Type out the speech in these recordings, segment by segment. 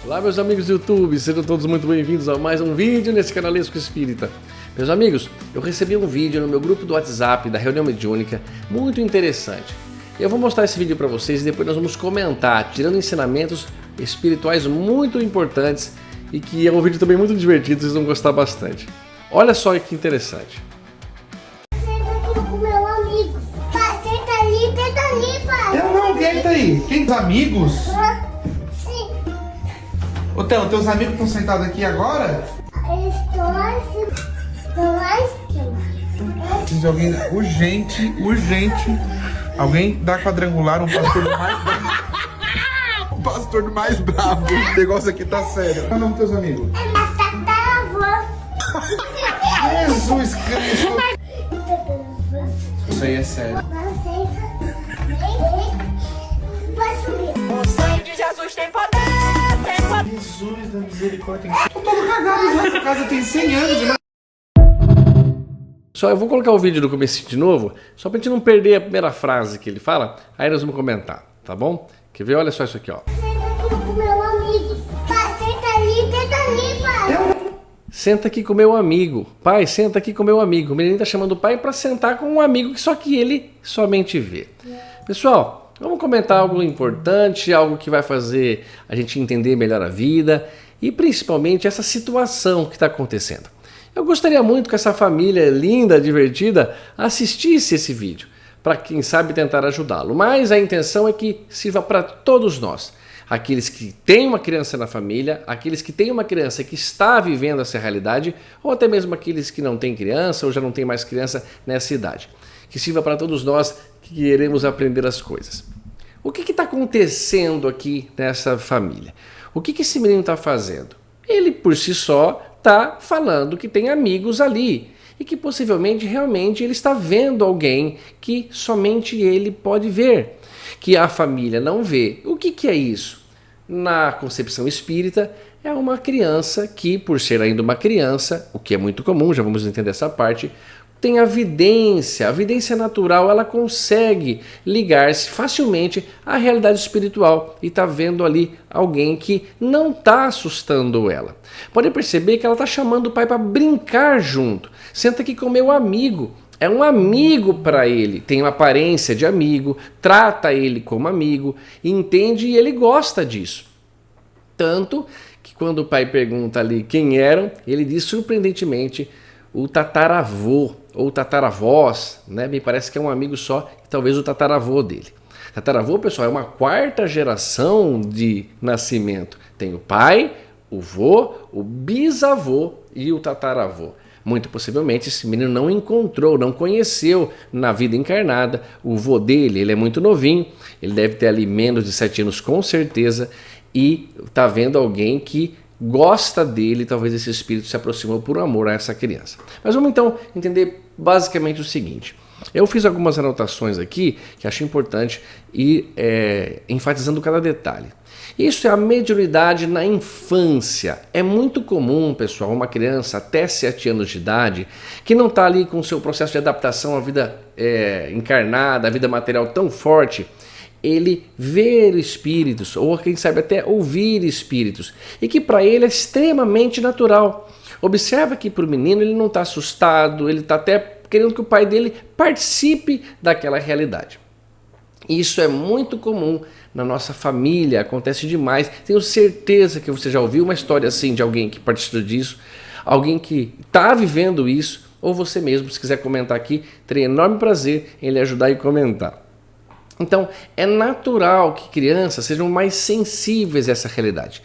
Olá meus amigos do YouTube, sejam todos muito bem-vindos a mais um vídeo nesse canalesco espírita. Meus amigos, eu recebi um vídeo no meu grupo do WhatsApp da reunião mediúnica muito interessante. Eu vou mostrar esse vídeo para vocês e depois nós vamos comentar, tirando ensinamentos espirituais muito importantes e que é um vídeo também muito divertido, vocês vão gostar bastante. Olha só que interessante. Eu não, quem tá aí? Quem tá amigos? Sim. Ô, Theo, teus amigos estão sentados aqui agora? Eles estão lá em cima. Estão lá em cima. Preciso de alguém urgente. Alguém da quadrangular, um pastor do mais bravo. Um pastor do mais bravo. O negócio aqui tá sério. Qual é o nome dos teus amigos? É minha tataravó. Jesus Cristo. Isso aí é sério. Vai subir. O sangue de Jesus tem poder, tem poder. Jesus da misericórdia. Tô todo cagado já. Essa casa tem 100 anos. Né? Só eu vou colocar o vídeo do começo de novo, só pra gente não perder a primeira frase que ele fala, aí nós vamos comentar, tá bom? Quer ver? Olha só isso aqui, ó. Senta aqui com meu amigo. Pai, senta ali, pai. Senta aqui com meu amigo. Pai, senta aqui com meu amigo. O menino tá chamando o pai para sentar com um amigo que só que ele somente vê. Pessoal, vamos comentar algo importante, algo que vai fazer a gente entender melhor a vida e principalmente essa situação que está acontecendo. Eu gostaria muito que essa família linda, divertida, assistisse esse vídeo, para quem sabe tentar ajudá-lo. Mas a intenção é que sirva para todos nós. Aqueles que têm uma criança na família, aqueles que têm uma criança que está vivendo essa realidade, ou até mesmo aqueles que não têm criança ou já não têm mais criança nessa idade. Que sirva para todos nós que queremos aprender as coisas. O que está acontecendo aqui nessa família? O que esse menino está fazendo? Ele por si só está falando que tem amigos ali e que possivelmente realmente ele está vendo alguém que somente ele pode ver, que a família não vê. O que é isso? Na concepção espírita, é uma criança que, por ser ainda uma criança, o que é muito comum, já vamos entender essa parte, tem a vidência natural, ela consegue ligar-se facilmente à realidade espiritual e está vendo ali alguém que não está assustando ela. Pode perceber que ela está chamando o pai para brincar junto. Senta aqui com meu amigo. É um amigo para ele, tem uma aparência de amigo, trata ele como amigo, entende e ele gosta disso. Tanto que quando o pai pergunta ali quem eram, ele diz surpreendentemente o tataravô ou tataravós, né? Me parece que é um amigo só, talvez o tataravô dele. Tataravô, pessoal, é uma quarta geração de nascimento. Tem o pai, o vô, o bisavô e o tataravô. Muito possivelmente esse menino não encontrou, não conheceu na vida encarnada o vô dele. Ele é muito novinho, ele deve ter ali menos de 7 anos com certeza e está vendo alguém que gosta dele, talvez esse espírito se aproximou por amor a essa criança. Mas vamos então entender basicamente o seguinte. Eu fiz algumas anotações aqui que acho importante ir enfatizando cada detalhe. Isso é a mediunidade na infância. É muito comum, pessoal, uma criança até 7 anos de idade que não está ali com o seu processo de adaptação à vida encarnada, à vida material tão forte, ele ver espíritos, ou quem sabe até ouvir espíritos, e que para ele é extremamente natural. Observa que para o menino ele não está assustado, ele está até querendo que o pai dele participe daquela realidade. Isso é muito comum na nossa família, acontece demais. Tenho certeza que você já ouviu uma história assim de alguém que participou disso, alguém que está vivendo isso, ou você mesmo, se quiser comentar aqui, terei enorme prazer em lhe ajudar e comentar. Então, é natural que crianças sejam mais sensíveis a essa realidade.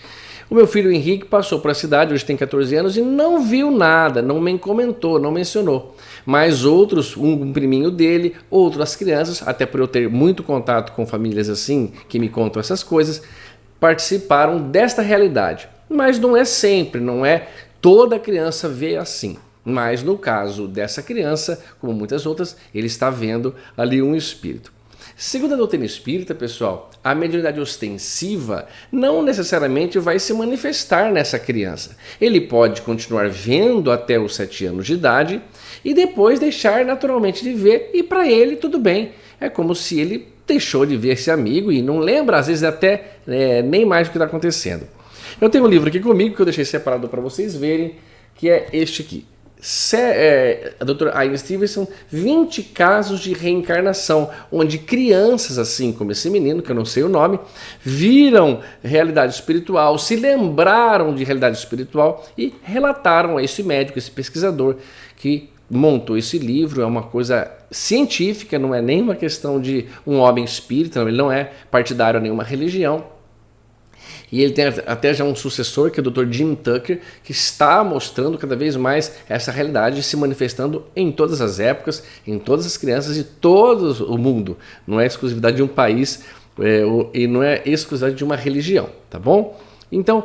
O meu filho Henrique passou por a cidade, hoje tem 14 anos, e não viu nada, não me comentou, não mencionou. Mas outros, um priminho dele, outras crianças, até por eu ter muito contato com famílias assim, que me contam essas coisas, participaram desta realidade. Mas não é sempre, não é toda criança vê assim. Mas no caso dessa criança, como muitas outras, ele está vendo ali um espírito. Segundo a doutrina espírita, pessoal, a mediunidade ostensiva não necessariamente vai se manifestar nessa criança. Ele pode continuar vendo até os 7 anos de idade e depois deixar naturalmente de ver, e para ele tudo bem. É como se ele deixou de ver esse amigo e não lembra, às vezes até nem mais o que está acontecendo. Eu tenho um livro aqui comigo que eu deixei separado para vocês verem, que é este aqui. A doutora Aine Stevenson, 20 casos de reencarnação, onde crianças, assim como esse menino, que eu não sei o nome, viram realidade espiritual, se lembraram de realidade espiritual e relataram a esse médico, esse pesquisador que montou esse livro. É uma coisa científica, não é nem uma questão de um homem espírita, ele não é partidário a nenhuma religião. E ele tem até já um sucessor, que é o Dr. Jim Tucker, que está mostrando cada vez mais essa realidade se manifestando em todas as épocas, em todas as crianças de todo o mundo. Não é exclusividade de um país e não é exclusividade de uma religião, tá bom? Então,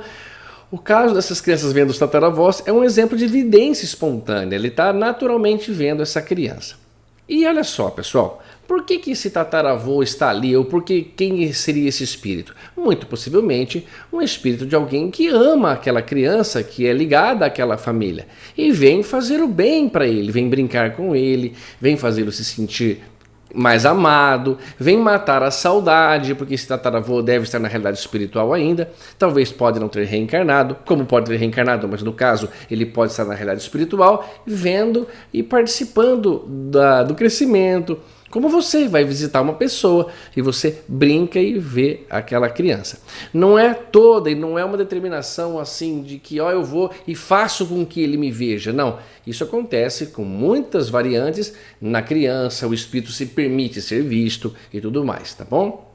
o caso dessas crianças vendo os tataravós é um exemplo de evidência espontânea. Ele está naturalmente vendo essa criança. E olha só, pessoal, por que esse tataravô está ali? Ou quem seria esse espírito? Muito possivelmente um espírito de alguém que ama aquela criança, que é ligada àquela família, e vem fazer o bem para ele, vem brincar com ele, vem fazê-lo se sentir mais amado, vem matar a saudade, porque esse tataravô deve estar na realidade espiritual ainda, talvez pode não ter reencarnado, como pode ter reencarnado, mas no caso ele pode estar na realidade espiritual, vendo e participando do crescimento, como você vai visitar uma pessoa e você brinca e vê aquela criança. Não é toda e não é uma determinação assim de que eu vou e faço com que ele me veja. Não, isso acontece com muitas variantes. Na criança o espírito se permite ser visto e tudo mais, tá bom?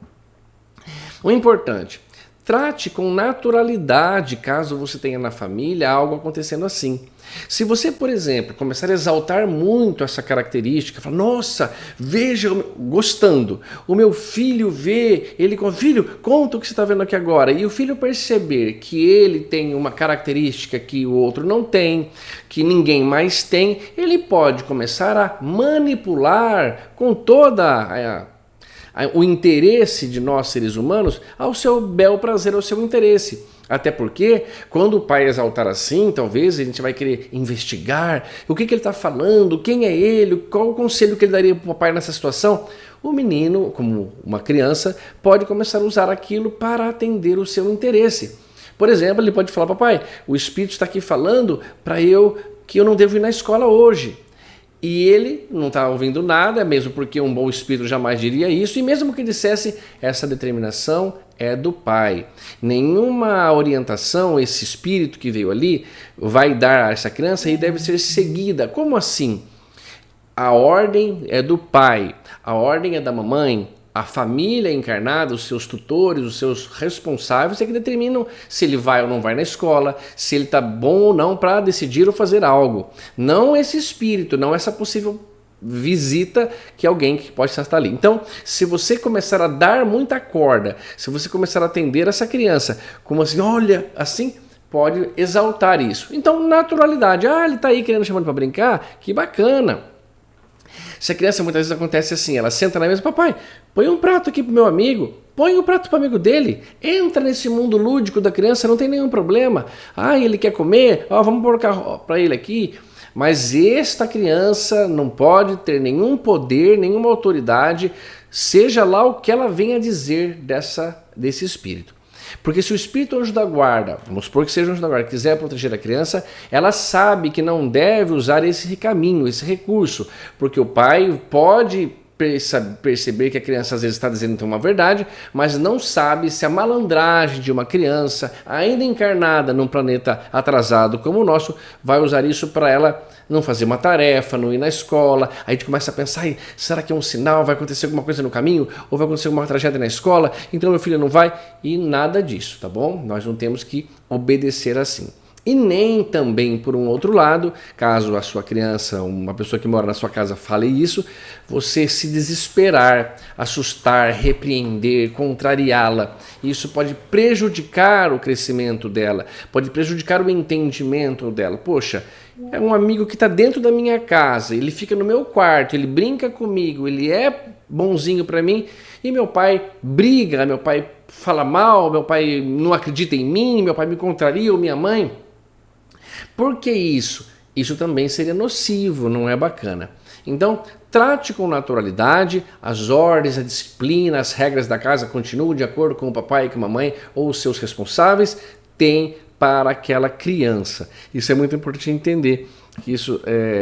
O importante, trate com naturalidade caso você tenha na família algo acontecendo assim. Se você, por exemplo, começar a exaltar muito essa característica, falar, nossa, veja, gostando, o meu filho vê, ele com filho, conta o que você está vendo aqui agora, e o filho perceber que ele tem uma característica que o outro não tem, que ninguém mais tem, ele pode começar a manipular com toda o interesse de nós seres humanos ao seu bel prazer, ao seu interesse. Até porque, quando o pai exaltar assim, talvez a gente vai querer investigar o que ele está falando, quem é ele, qual o conselho que ele daria para o papai nessa situação. O menino, como uma criança, pode começar a usar aquilo para atender o seu interesse. Por exemplo, ele pode falar, papai, o espírito está aqui falando para que eu não devo ir na escola hoje. E ele não está ouvindo nada, mesmo porque um bom espírito jamais diria isso, e mesmo que dissesse, essa determinação é do pai. Nenhuma orientação, esse espírito que veio ali, vai dar a essa criança e deve ser seguida. Como assim? A ordem é do pai, a ordem é da mamãe. A família encarnada, os seus tutores, os seus responsáveis é que determinam se ele vai ou não vai na escola, se ele está bom ou não para decidir ou fazer algo. Não esse espírito, não essa possível visita que alguém que pode estar ali. Então, se você começar a dar muita corda, se você começar a atender essa criança, como assim, olha, assim, pode exaltar isso. Então, naturalidade. Ele está aí querendo chamar para brincar, que bacana. Se a criança, muitas vezes acontece assim, ela senta na mesa, papai, põe um prato aqui pro meu amigo, põe um prato pro amigo dele, entra nesse mundo lúdico da criança, não tem nenhum problema. Ele quer comer, vamos colocar para ele aqui. Mas esta criança não pode ter nenhum poder, nenhuma autoridade, seja lá o que ela venha dizer desse espírito. Porque se o espírito anjo da guarda, vamos supor que seja o anjo da guarda, quiser proteger a criança, ela sabe que não deve usar esse caminho, esse recurso, porque o pai pode perceber que a criança às vezes está dizendo uma verdade, mas não sabe se a malandragem de uma criança ainda encarnada num planeta atrasado como o nosso vai usar isso para ela não fazer uma tarefa, não ir na escola. Aí a gente começa a pensar, será que é um sinal, vai acontecer alguma coisa no caminho, ou vai acontecer alguma tragédia na escola, então meu filho não vai, e nada disso, tá bom? Nós não temos que obedecer assim. E nem também, por um outro lado, caso a sua criança, uma pessoa que mora na sua casa fale isso, você se desesperar, assustar, repreender, contrariá-la. Isso pode prejudicar o crescimento dela, pode prejudicar o entendimento dela. Poxa, é um amigo que está dentro da minha casa, ele fica no meu quarto, ele brinca comigo, ele é bonzinho para mim, e meu pai briga, meu pai fala mal, meu pai não acredita em mim, meu pai me contraria, ou minha mãe. Por que isso? Isso também seria nocivo, não é bacana. Então, trate com naturalidade, as ordens, a disciplina, as regras da casa continuam de acordo com o papai e com a mamãe ou os seus responsáveis. tem para aquela criança. Isso é muito importante entender que isso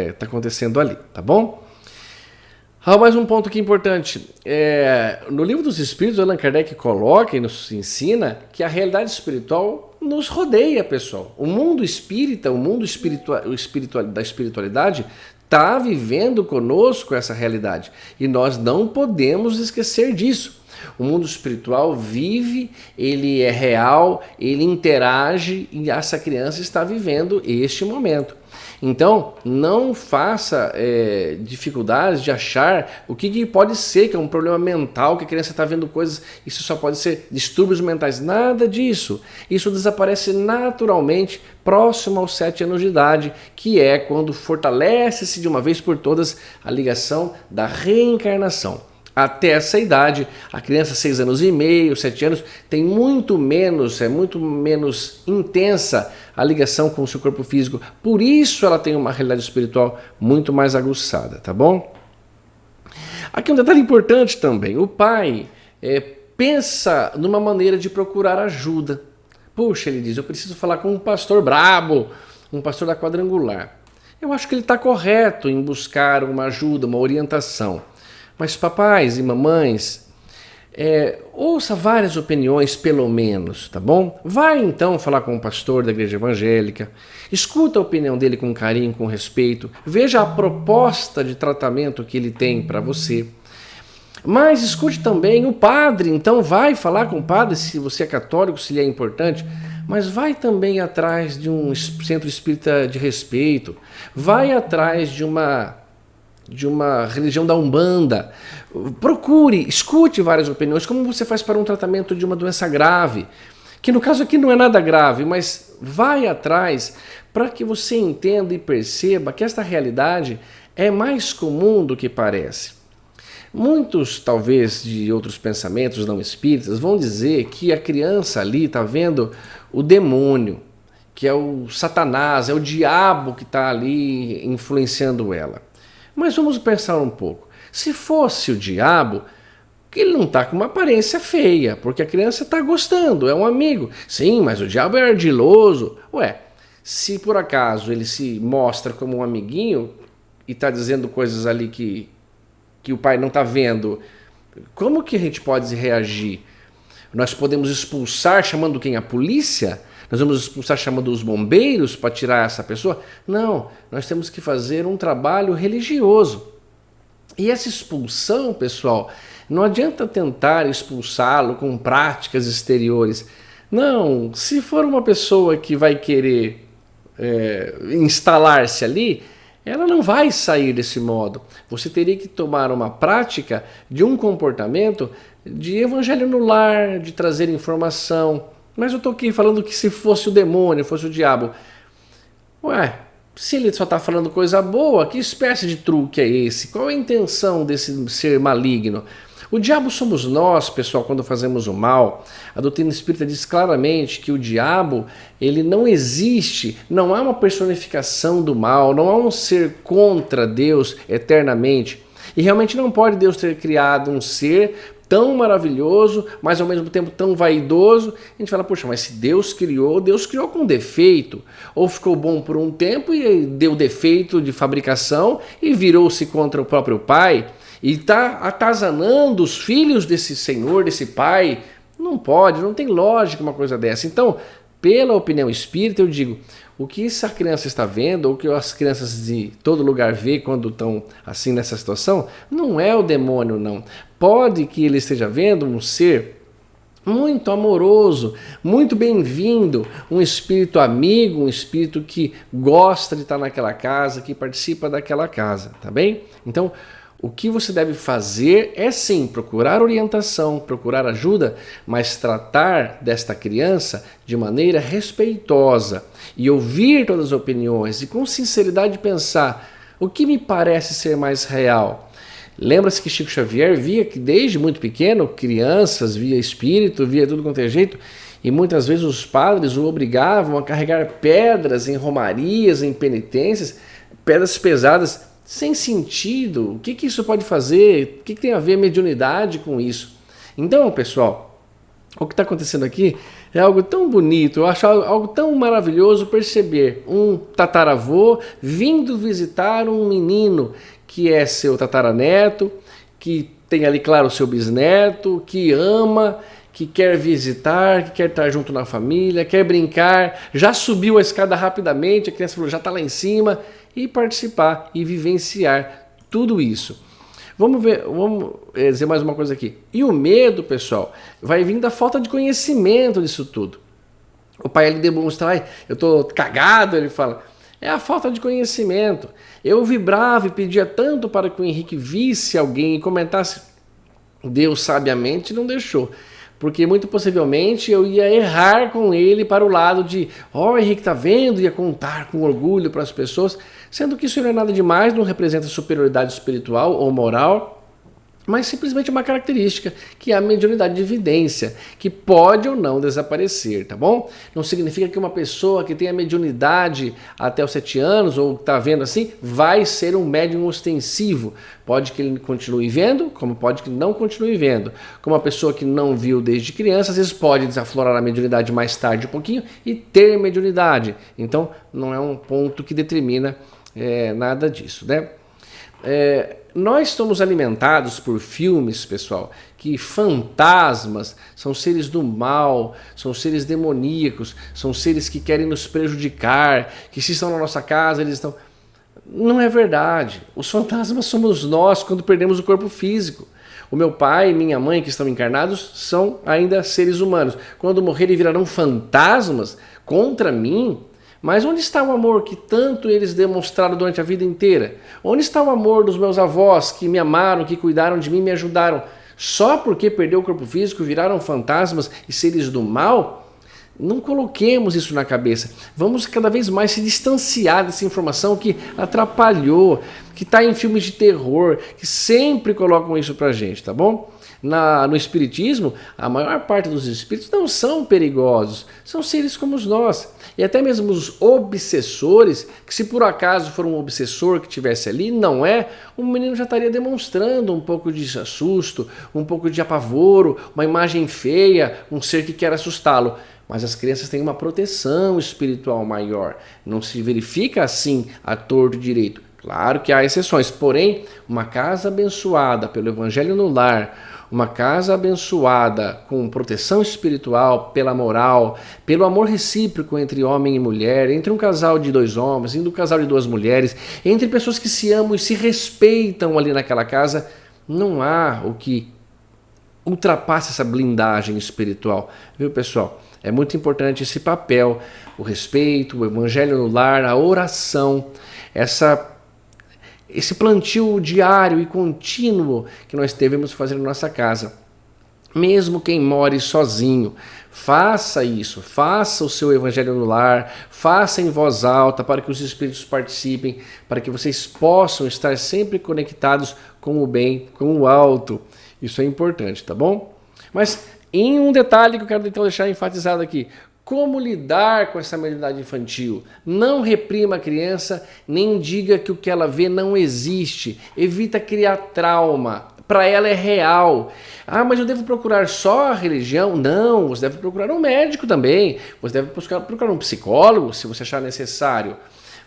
está acontecendo ali, tá bom? Mais um ponto que é importante. No Livro dos Espíritos, Allan Kardec coloca e nos ensina que a realidade espiritual nos rodeia, pessoal. O mundo espírita, o mundo da espiritualidade está vivendo conosco essa realidade. E nós não podemos esquecer disso. O mundo espiritual vive, ele é real, ele interage e essa criança está vivendo este momento. Então, não faça dificuldades de achar o que pode ser, que é um problema mental, que a criança está vendo coisas, isso só pode ser distúrbios mentais. Nada disso. Isso desaparece naturalmente próximo aos 7 anos de idade, que é quando fortalece-se de uma vez por todas a ligação da reencarnação. Até essa idade, a criança 6 anos e meio, 7 anos, tem muito menos intensa a ligação com o seu corpo físico. Por isso ela tem uma realidade espiritual muito mais aguçada, tá bom? Aqui um detalhe importante também. O pai pensa numa maneira de procurar ajuda. Puxa, ele diz, eu preciso falar com um pastor brabo, um pastor da quadrangular. Eu acho que ele está correto em buscar uma ajuda, uma orientação. Mas papais e mamães, ouça várias opiniões pelo menos, tá bom? Vai então falar com o pastor da igreja evangélica, escuta a opinião dele com carinho, com respeito, veja a proposta de tratamento que ele tem para você. Mas escute também o padre, então vai falar com o padre se você é católico, se ele é importante, mas vai também atrás de um centro espírita de respeito, vai atrás de uma religião da Umbanda. Procure, escute várias opiniões, como você faz para um tratamento de uma doença grave, que no caso aqui não é nada grave, mas vai atrás para que você entenda e perceba que esta realidade é mais comum do que parece. Muitos, talvez, de outros pensamentos não espíritas vão dizer que a criança ali está vendo o demônio, que é o Satanás, é o diabo que está ali influenciando ela. Mas vamos pensar um pouco. Se fosse o diabo, ele não está com uma aparência feia, porque a criança está gostando, é um amigo. Sim, mas o diabo é ardiloso. Ué, se por acaso ele se mostra como um amiguinho e está dizendo coisas ali que o pai não está vendo, como que a gente pode reagir? Nós podemos expulsar chamando quem? A polícia? Nós vamos expulsar chamando os bombeiros para tirar essa pessoa? Não, nós temos que fazer um trabalho religioso. E essa expulsão, pessoal, não adianta tentar expulsá-lo com práticas exteriores. Não, se for uma pessoa que vai querer instalar-se ali, ela não vai sair desse modo. Você teria que tomar uma prática de um comportamento de evangelho no lar, de trazer informação. Mas eu estou aqui falando que se fosse o demônio, fosse o diabo. Ué, se ele só está falando coisa boa, que espécie de truque é esse? Qual é a intenção desse ser maligno? O diabo somos nós, pessoal, quando fazemos o mal. A doutrina espírita diz claramente que o diabo, ele não existe, não há uma personificação do mal, não há um ser contra Deus eternamente. E realmente não pode Deus ter criado um ser tão maravilhoso, mas ao mesmo tempo tão vaidoso. A gente fala, poxa, mas se Deus criou com defeito. Ou ficou bom por um tempo e deu defeito de fabricação e virou-se contra o próprio Pai. E está atazanando os filhos desse Senhor, desse Pai. Não pode, não tem lógica uma coisa dessa. Então, pela opinião espírita, eu digo, o que essa criança está vendo, ou o que as crianças de todo lugar vê quando estão assim nessa situação, não é o demônio, não. Pode que ele esteja vendo um ser muito amoroso, muito bem-vindo, um espírito amigo, um espírito que gosta de estar naquela casa, que participa daquela casa, tá bem? Então, o que você deve fazer é sim procurar orientação, procurar ajuda, mas tratar desta criança de maneira respeitosa e ouvir todas as opiniões e com sinceridade pensar o que me parece ser mais real. Lembra-se que Chico Xavier via que desde muito pequeno, crianças, via espírito, via tudo quanto é jeito, e muitas vezes os padres o obrigavam a carregar pedras em romarias, em penitências, pedras pesadas, sem sentido. O que isso pode fazer? O que tem a ver a mediunidade com isso? Então, pessoal, O que está acontecendo aqui é algo tão bonito, eu acho algo tão maravilhoso perceber um tataravô vindo visitar um menino que é seu tataraneto, que tem ali, claro, o seu bisneto, que ama, que quer visitar, que quer estar junto na família, quer brincar, já subiu a escada rapidamente, a criança falou, já está lá em cima, e participar e vivenciar tudo isso. Vamos dizer mais uma coisa aqui. E o medo, pessoal, vai vir da falta de conhecimento disso tudo. O pai ele demonstra, eu estou cagado, ele fala, é a falta de conhecimento. Eu vibrava e pedia tanto para que o Henrique visse alguém e comentasse, Deus sabiamente não deixou. Porque muito possivelmente eu ia errar com ele para o lado de Henrique tá vendo, ia contar com orgulho para as pessoas, sendo que isso não é nada demais, não representa superioridade espiritual ou moral, mas simplesmente uma característica, que é a mediunidade de evidência, que pode ou não desaparecer, tá bom? Não significa que uma pessoa que tem a mediunidade até os 7 anos, ou está vendo assim, vai ser um médium ostensivo. Pode que ele continue vendo, como pode que não continue vendo. Como uma pessoa que não viu desde criança, às vezes pode desaflorar a mediunidade mais tarde um pouquinho e ter mediunidade. Então, não é um ponto que determina nada disso, né? Nós somos alimentados por filmes, pessoal, que fantasmas são seres do mal, são seres demoníacos, são seres que querem nos prejudicar, que se estão na nossa casa, eles estão... Não é verdade. Os fantasmas somos nós quando perdemos o corpo físico. O meu pai e minha mãe, que estão encarnados, são ainda seres humanos. Quando morrerem, virarão fantasmas contra mim. Mas onde está o amor que tanto eles demonstraram durante a vida inteira? Onde está o amor dos meus avós que me amaram, que cuidaram de mim, me ajudaram? Só porque perdeu o corpo físico viraram fantasmas e seres do mal? Não coloquemos isso na cabeça. Vamos cada vez mais se distanciar dessa informação que atrapalhou, que está em filmes de terror, que sempre colocam isso pra gente, tá bom? No Espiritismo, a maior parte dos espíritos não são perigosos, são seres como nós. E até mesmo os obsessores, que se por acaso for um obsessor que estivesse ali, não é, o menino já estaria demonstrando um pouco de susto, um pouco de apavoro, uma imagem feia, um ser que quer assustá-lo. Mas as crianças têm uma proteção espiritual maior. Não se verifica assim a torto e direito. Claro que há exceções, porém, uma casa abençoada pelo Evangelho no lar, uma casa abençoada com proteção espiritual, pela moral, pelo amor recíproco entre homem e mulher, entre um casal de 2 homens, entre um casal de 2 mulheres, entre pessoas que se amam e se respeitam ali naquela casa, não há o que ultrapasse essa blindagem espiritual. Viu, pessoal? É muito importante esse papel, o respeito, o Evangelho no lar, a oração, esse plantio diário e contínuo que nós devemos fazer na nossa casa. Mesmo quem more sozinho, faça isso, faça o seu Evangelho no lar, faça em voz alta para que os espíritos participem, para que vocês possam estar sempre conectados com o bem, com o alto. Isso é importante, tá bom? Mas em um detalhe que eu quero então deixar enfatizado aqui, como lidar com essa mediunidade infantil? Não reprima a criança, nem diga que o que ela vê não existe. Evita criar trauma. Para ela é real. Mas eu devo procurar só a religião? Não, você deve procurar um médico também. Você deve procurar um psicólogo, se você achar necessário.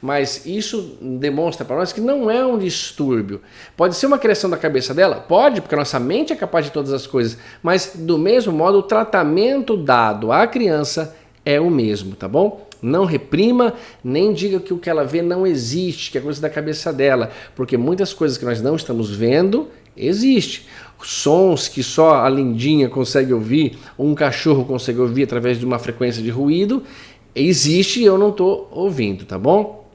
Mas isso demonstra para nós que não é um distúrbio. Pode ser uma criação da cabeça dela? Pode, porque a nossa mente é capaz de todas as coisas. Mas, do mesmo modo, o tratamento dado à criança é o mesmo, tá bom? Não reprima, nem diga que o que ela vê não existe, que é coisa da cabeça dela. Porque muitas coisas que nós não estamos vendo, existem. Sons que só a lindinha consegue ouvir, ou um cachorro consegue ouvir através de uma frequência de ruído, existe e eu não estou ouvindo, tá bom?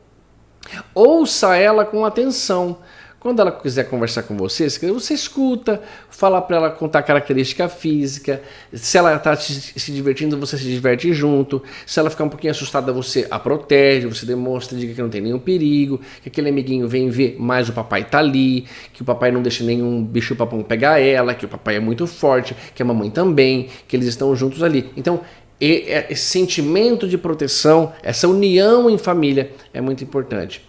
Ouça ela com atenção. Quando ela quiser conversar com você escuta, fala para ela contar característica física, se ela está se divertindo, você se diverte junto, se ela ficar um pouquinho assustada, você a protege, você demonstra, diga que não tem nenhum perigo, que aquele amiguinho vem ver, mas o papai está ali, que o papai não deixa nenhum bicho-papão pegar ela, que o papai é muito forte, que a mamãe também, que eles estão juntos ali. Então, esse sentimento de proteção, essa união em família é muito importante.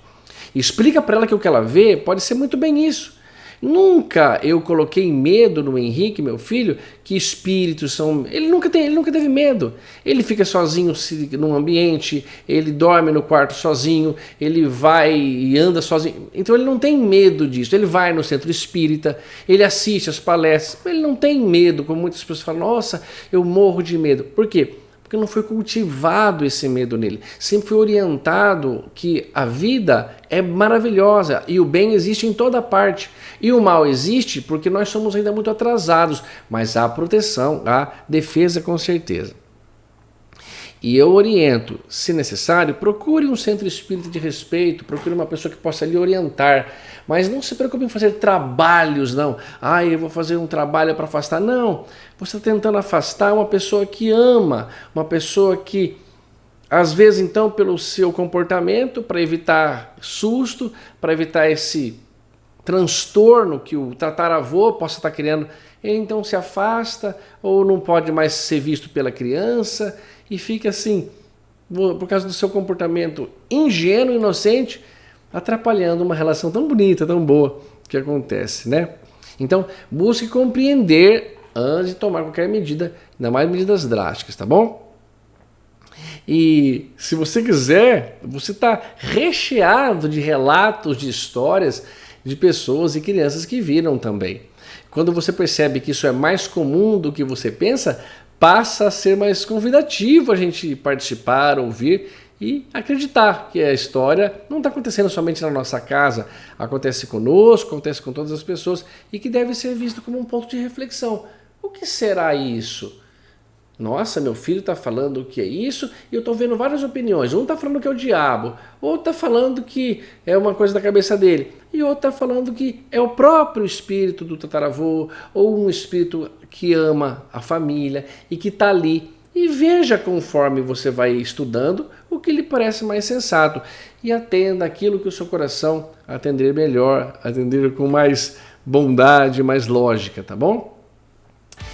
Explica para ela que o que ela vê pode ser muito bem isso. Nunca eu coloquei medo no Henrique, meu filho, que espíritos são... Ele nunca teve medo. Ele fica sozinho num ambiente, ele dorme no quarto sozinho, ele vai e anda sozinho. Então ele não tem medo disso. Ele vai no centro espírita, ele assiste as palestras, ele não tem medo, como muitas pessoas falam, nossa, eu morro de medo. Por quê? Porque não foi cultivado esse medo nele. Sempre foi orientado que a vida é maravilhosa e o bem existe em toda parte. E o mal existe porque nós somos ainda muito atrasados, mas há proteção, há defesa com certeza. E eu oriento, se necessário, procure um centro espírita de respeito, procure uma pessoa que possa lhe orientar, mas não se preocupe em fazer trabalhos, não. Eu vou fazer um trabalho para afastar. Não, você está tentando afastar uma pessoa que ama, uma pessoa que, às vezes, então, pelo seu comportamento, para evitar susto, para evitar esse transtorno que o tataravô possa estar criando, ele então se afasta ou não pode mais ser visto pela criança e fica assim, por causa do seu comportamento ingênuo, inocente, atrapalhando uma relação tão bonita, tão boa que acontece, né? Então, busque compreender antes de tomar qualquer medida, ainda mais medidas drásticas, tá bom? E se você quiser, você está recheado de relatos, de histórias de pessoas e crianças que viram também. Quando você percebe que isso é mais comum do que você pensa, passa a ser mais convidativo a gente participar, ouvir e acreditar que a história não está acontecendo somente na nossa casa, acontece conosco, acontece com todas as pessoas e que deve ser visto como um ponto de reflexão. O que será isso? Nossa, meu filho está falando que é isso e eu estou vendo várias opiniões. Um está falando que é o diabo, outro está falando que é uma coisa da cabeça dele e outro está falando que é o próprio espírito do tataravô ou um espírito que ama a família e que está ali. E veja conforme você vai estudando o que lhe parece mais sensato e atenda aquilo que o seu coração atender melhor, atender com mais bondade, mais lógica, tá bom?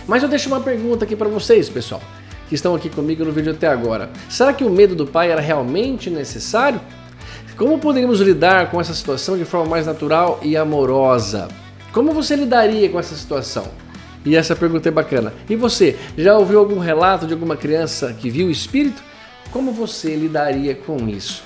Mas eu deixo uma pergunta aqui para vocês, pessoal, que estão aqui comigo no vídeo até agora. Será que o medo do pai era realmente necessário? Como poderíamos lidar com essa situação de forma mais natural e amorosa? Como você lidaria com essa situação? E essa pergunta é bacana. E você, já ouviu algum relato de alguma criança que viu o espírito? Como você lidaria com isso?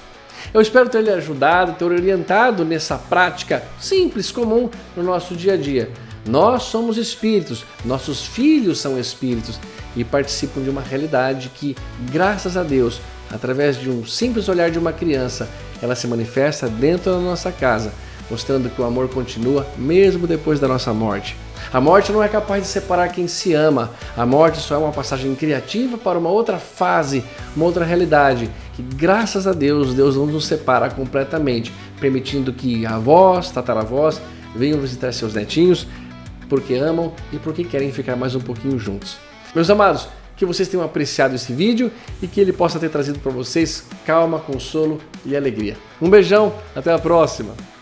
Eu espero ter lhe ajudado, ter orientado nessa prática simples, comum no nosso dia a dia. Nós somos espíritos, nossos filhos são espíritos e participam de uma realidade que, graças a Deus, através de um simples olhar de uma criança, ela se manifesta dentro da nossa casa, mostrando que o amor continua mesmo depois da nossa morte. A morte não é capaz de separar quem se ama, a morte só é uma passagem criativa para uma outra fase, uma outra realidade, que graças a Deus, Deus não nos separa completamente, permitindo que avós, tataravós venham visitar seus netinhos, porque amam e porque querem ficar mais um pouquinho juntos. Meus amados, que vocês tenham apreciado esse vídeo e que ele possa ter trazido para vocês calma, consolo e alegria. Um beijão, até a próxima!